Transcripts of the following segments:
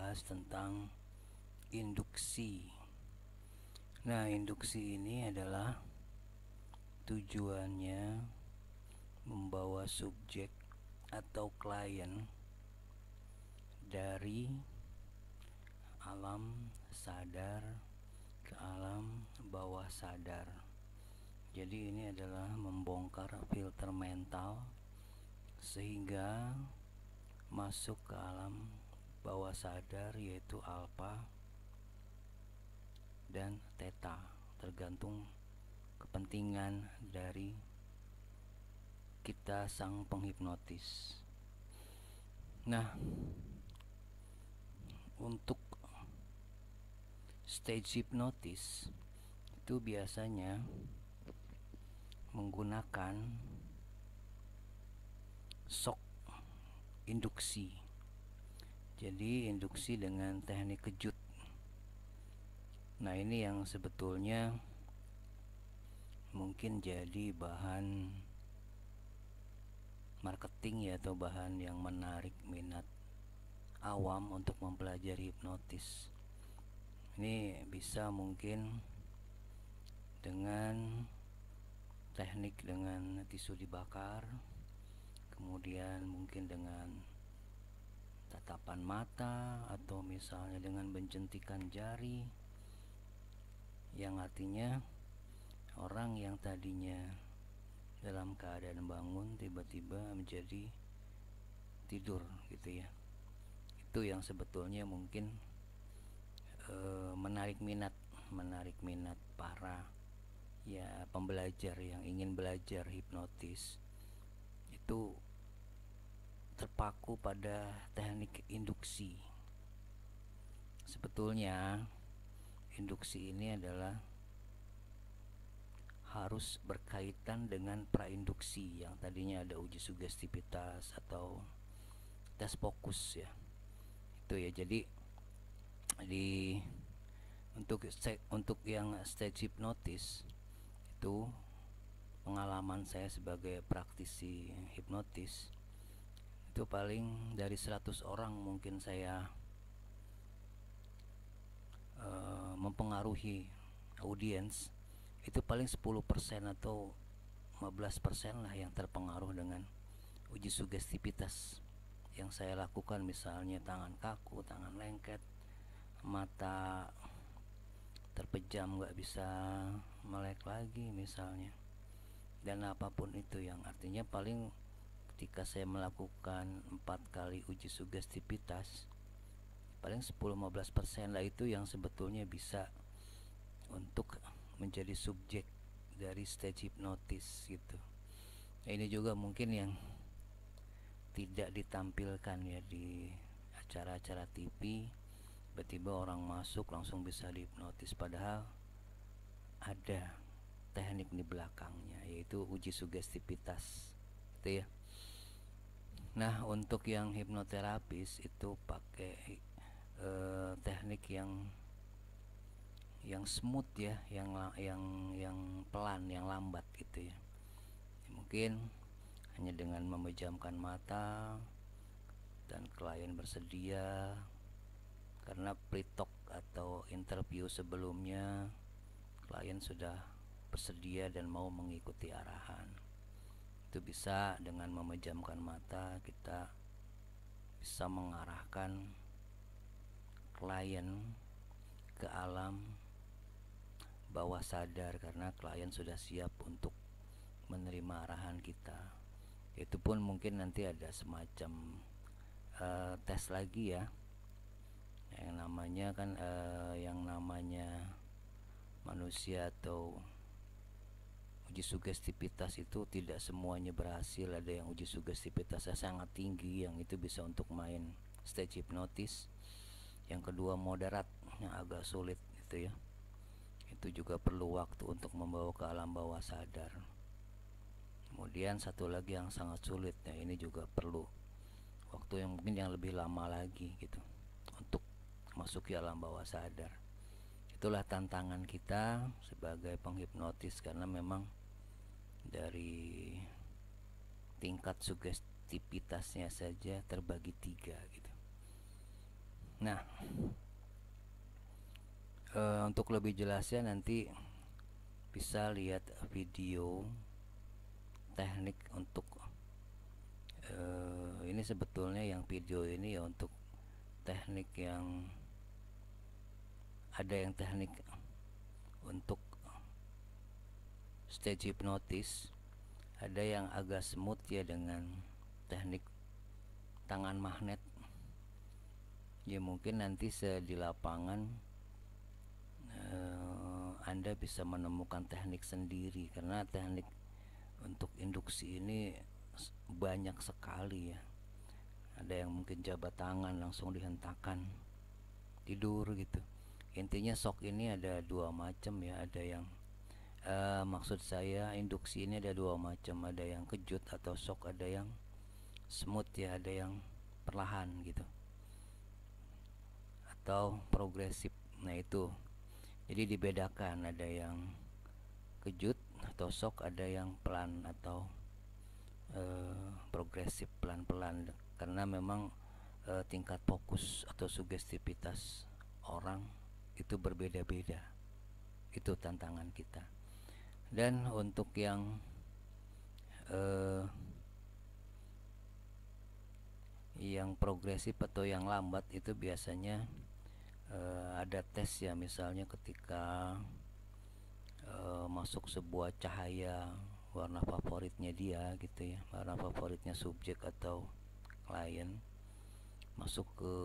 membahas tentang induksi. Nah, induksi ini adalah tujuannya membawa subjek atau klien dari alam sadar ke alam bawah sadar. Jadi ini adalah membongkar filter mental sehingga masuk ke alam bawah sadar, yaitu alfa dan theta, tergantung kepentingan dari kita sang penghipnotis. Nah, untuk stage hipnotis itu biasanya menggunakan shock induksi. Jadi induksi dengan teknik kejut. Nah, ini yang sebetulnya mungkin jadi bahan marketing ya, atau bahan yang menarik minat awam untuk mempelajari hipnotis. Ini bisa mungkin dengan teknik dengan tisu dibakar, kemudian mungkin dengan tatapan mata, atau misalnya dengan benjentikan jari, yang artinya orang yang tadinya dalam keadaan bangun tiba-tiba menjadi tidur gitu ya. Itu yang sebetulnya mungkin menarik minat para ya pembelajar yang ingin belajar hipnotis. Itu terpaku pada teknik induksi. Sebetulnya induksi ini adalah harus berkaitan dengan prainduksi yang tadinya ada uji sugestivitas atau tes fokus ya. Itu ya, jadi untuk yang stage hipnotis itu pengalaman saya sebagai praktisi hipnotis itu paling dari 100 orang mungkin saya mempengaruhi audiens, itu paling 10% atau 15% lah yang terpengaruh dengan uji sugestivitas yang saya lakukan. Misalnya tangan kaku, tangan lengket, mata terpejam, gak bisa melek lagi misalnya, dan apapun itu, yang artinya paling ketika saya melakukan 4 kali uji sugestivitas paling 10-15% lah itu yang sebetulnya bisa untuk menjadi subjek dari stage hipnotis gitu. Nah, ini juga mungkin yang tidak ditampilkan ya di acara-acara TV. Tiba-tiba orang masuk langsung bisa dihipnotis, padahal ada teknik di belakangnya, yaitu uji sugestivitas gitu ya. Nah, untuk yang hipnoterapis itu pakai teknik yang smooth ya, yang pelan, yang lambat gitu ya. Mungkin hanya dengan memejamkan mata dan klien bersedia, karena pre-talk atau interview sebelumnya klien sudah bersedia dan mau mengikuti arahan. Itu bisa dengan memejamkan mata kita bisa mengarahkan klien ke alam bawah sadar, karena klien sudah siap untuk menerima arahan kita. Itu pun mungkin nanti ada semacam tes lagi ya, yang namanya kan yang namanya manusia atau uji sugestivitas itu tidak semuanya berhasil. Ada yang uji sugestivitasnya sangat tinggi, yang itu bisa untuk main stage hipnotis. Yang kedua moderat, yang agak sulit gitu ya. Itu juga perlu waktu untuk membawa ke alam bawah sadar. Kemudian satu lagi yang sangat sulit, ya ini juga perlu waktu yang mungkin yang lebih lama lagi gitu untuk masuk ke alam bawah sadar. Itulah tantangan kita sebagai penghipnotis, karena memang dari tingkat sugestivitasnya saja terbagi 3 gitu. Nah, untuk lebih jelasnya nanti bisa lihat video teknik untuk ini. Sebetulnya yang video ini ya untuk teknik yang ada yang teknik untuk stage hipnotis, ada yang agak smooth ya dengan teknik tangan magnet. Ya mungkin nanti di lapangan Anda bisa menemukan teknik sendiri, karena teknik untuk induksi ini banyak sekali ya. Ada yang mungkin jabat tangan langsung dihentakkan tidur gitu. Intinya shock ini ada dua macam ya. Ada yang maksud saya induksi ini ada dua macam. Ada yang kejut atau shock, ada yang smooth ya, ada yang perlahan gitu, atau progresif. Nah itu jadi dibedakan, ada yang kejut atau shock, ada yang pelan atau progresif, pelan-pelan. Karena memang tingkat fokus atau sugestivitas orang itu berbeda-beda. Itu tantangan kita. Dan untuk yang progresif atau yang lambat itu biasanya ada tes ya. Misalnya ketika masuk sebuah cahaya warna favoritnya dia gitu ya, warna favoritnya subjek atau klien, masuk ke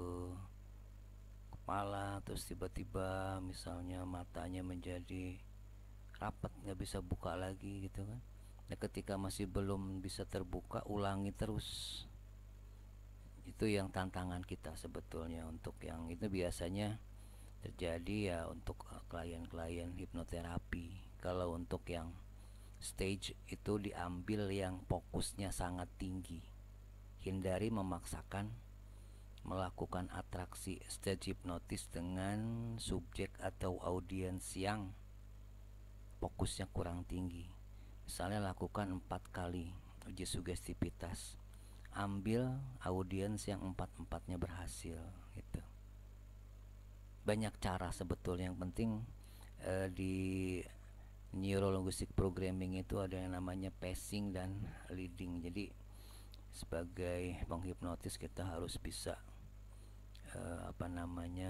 kepala, terus tiba-tiba misalnya matanya menjadi rapat, nggak bisa buka lagi gitu kan. Nah ketika masih belum bisa terbuka, ulangi terus. Itu yang tantangan kita sebetulnya. Untuk yang itu biasanya terjadi ya untuk klien-klien hipnoterapi. Kalau untuk yang stage itu diambil yang fokusnya sangat tinggi. Hindari memaksakan melakukan atraksi stage hipnotis dengan subjek atau audiens yang fokusnya kurang tinggi. Misalnya lakukan 4 kali uji sugestivitas, ambil audiens yang 4-4-nya berhasil gitu. Banyak cara sebetulnya, yang penting di neurolinguistic programming itu ada yang namanya pacing dan leading. Jadi sebagai penghipnotis kita harus bisa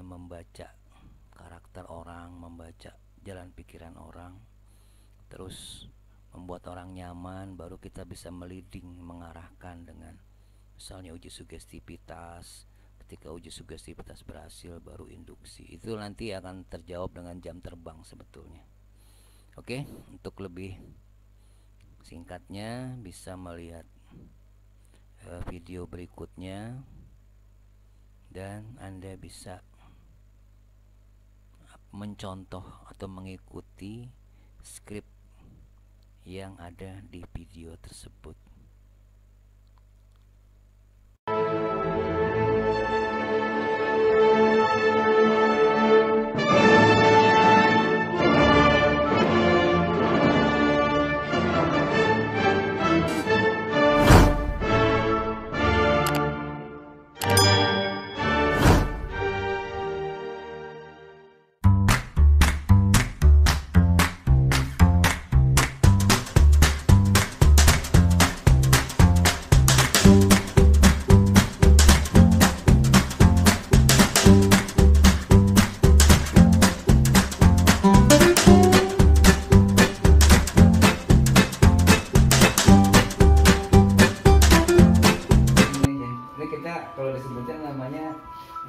membaca karakter orang, membaca jalan pikiran orang, terus membuat orang nyaman, baru kita bisa meliding, mengarahkan dengan misalnya uji sugestivitas. Ketika uji sugestivitas berhasil, baru induksi. Itu nanti akan terjawab dengan jam terbang sebetulnya. Oke, untuk lebih singkatnya bisa melihat video berikutnya, dan Anda bisa mencontoh atau mengikuti skrip yang ada di video tersebut. Kalau disebutnya namanya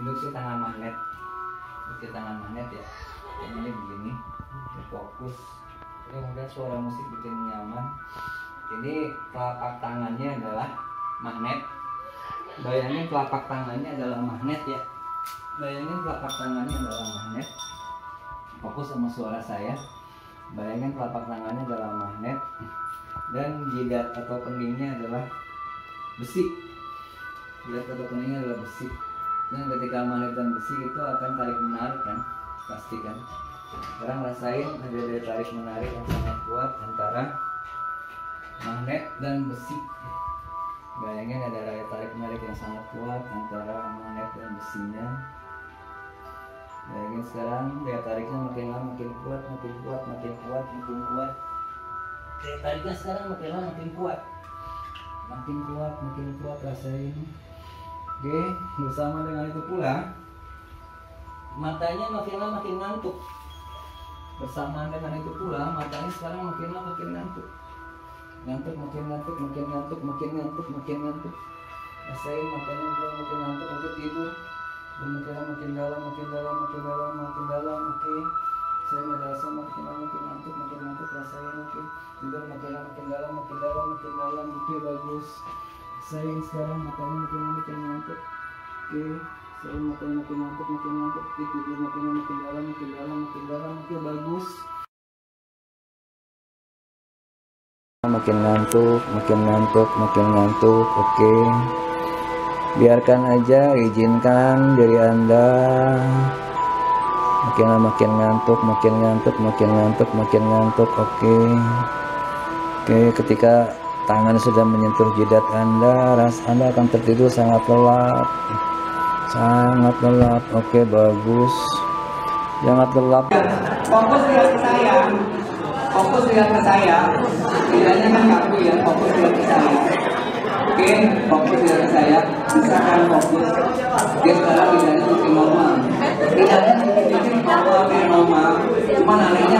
induksi tangan magnet. Induksi tangan magnet ya, ini begini, fokus. Kemudian suara musik bikin nyaman. Ini telapak tangannya adalah magnet. Bayangin telapak tangannya adalah magnet ya. Bayangin telapak tangannya adalah magnet. Fokus sama suara saya. Bayangin telapak tangannya adalah magnet, dan jidat atau keningnya adalah besi. Jidat atau keningnya adalah besi. Dan ketika magnet dan besi itu akan tarik menarik kan, pasti kan. Sekarang rasain ada daya tarik menarik yang sangat kuat antara magnet dan besi. Bayangin ada daya tarik menarik yang sangat kuat antara magnet dan besinya. Bayangin sekarang daya tariknya makin lama makin kuat, makin kuat, makin kuat, makin kuat. Daya tariknya sekarang makin lama makin kuat, makin kuat, makin kuat, rasain. Oke, bersama dengan itu pula matanya makin lama makin ngantuk. Bersamaan dengan itu pula matanya sekarang makin lama makin ngantuk. Ngantuk, makin ngantuk, makin ngantuk, makin ngantuk, makin ngantuk. Rasain matanya makin ngantuk, makin tidur. Makin dalam, makin dalam, makin dalam, makin dalam. Oke. Saya merasa makin lama makin ngantuk, rasain. Oke. Tidur makin lama makin dalam, makin dalam, makin dalam. Oke, bagus. Rasain sekarang matanya makin lama makin ngantuk. Oke. Rasain matanya makin ngantuk, makin ngantuk. Tidur makin lama makin dalam, makin dalam, makin dalam. Oke, bagus. Makin ngantuk, makin ngantuk, makin ngantuk. Oke. Biarkan aja, izinkan diri Anda makin lama makin ngantuk, makin ngantuk, makin ngantuk, makin ngantuk. Oke. Oke, ketika tangan sudah menyentuh jidat Anda, Anda akan tertidur sangat lelap. Sangat lelap. Oke, bagus. Sangat lelap. Fokus lihat ke saya. Fokus lihat ke saya. Lidahnya kan kaku ya, fokus lihat ke saya. Oke, fokus lihat ke saya. Misalkan fokus. Dia sekarang lidahnya masih normal. Lidahnya sedikit normal kayak normal. Cuman anehnya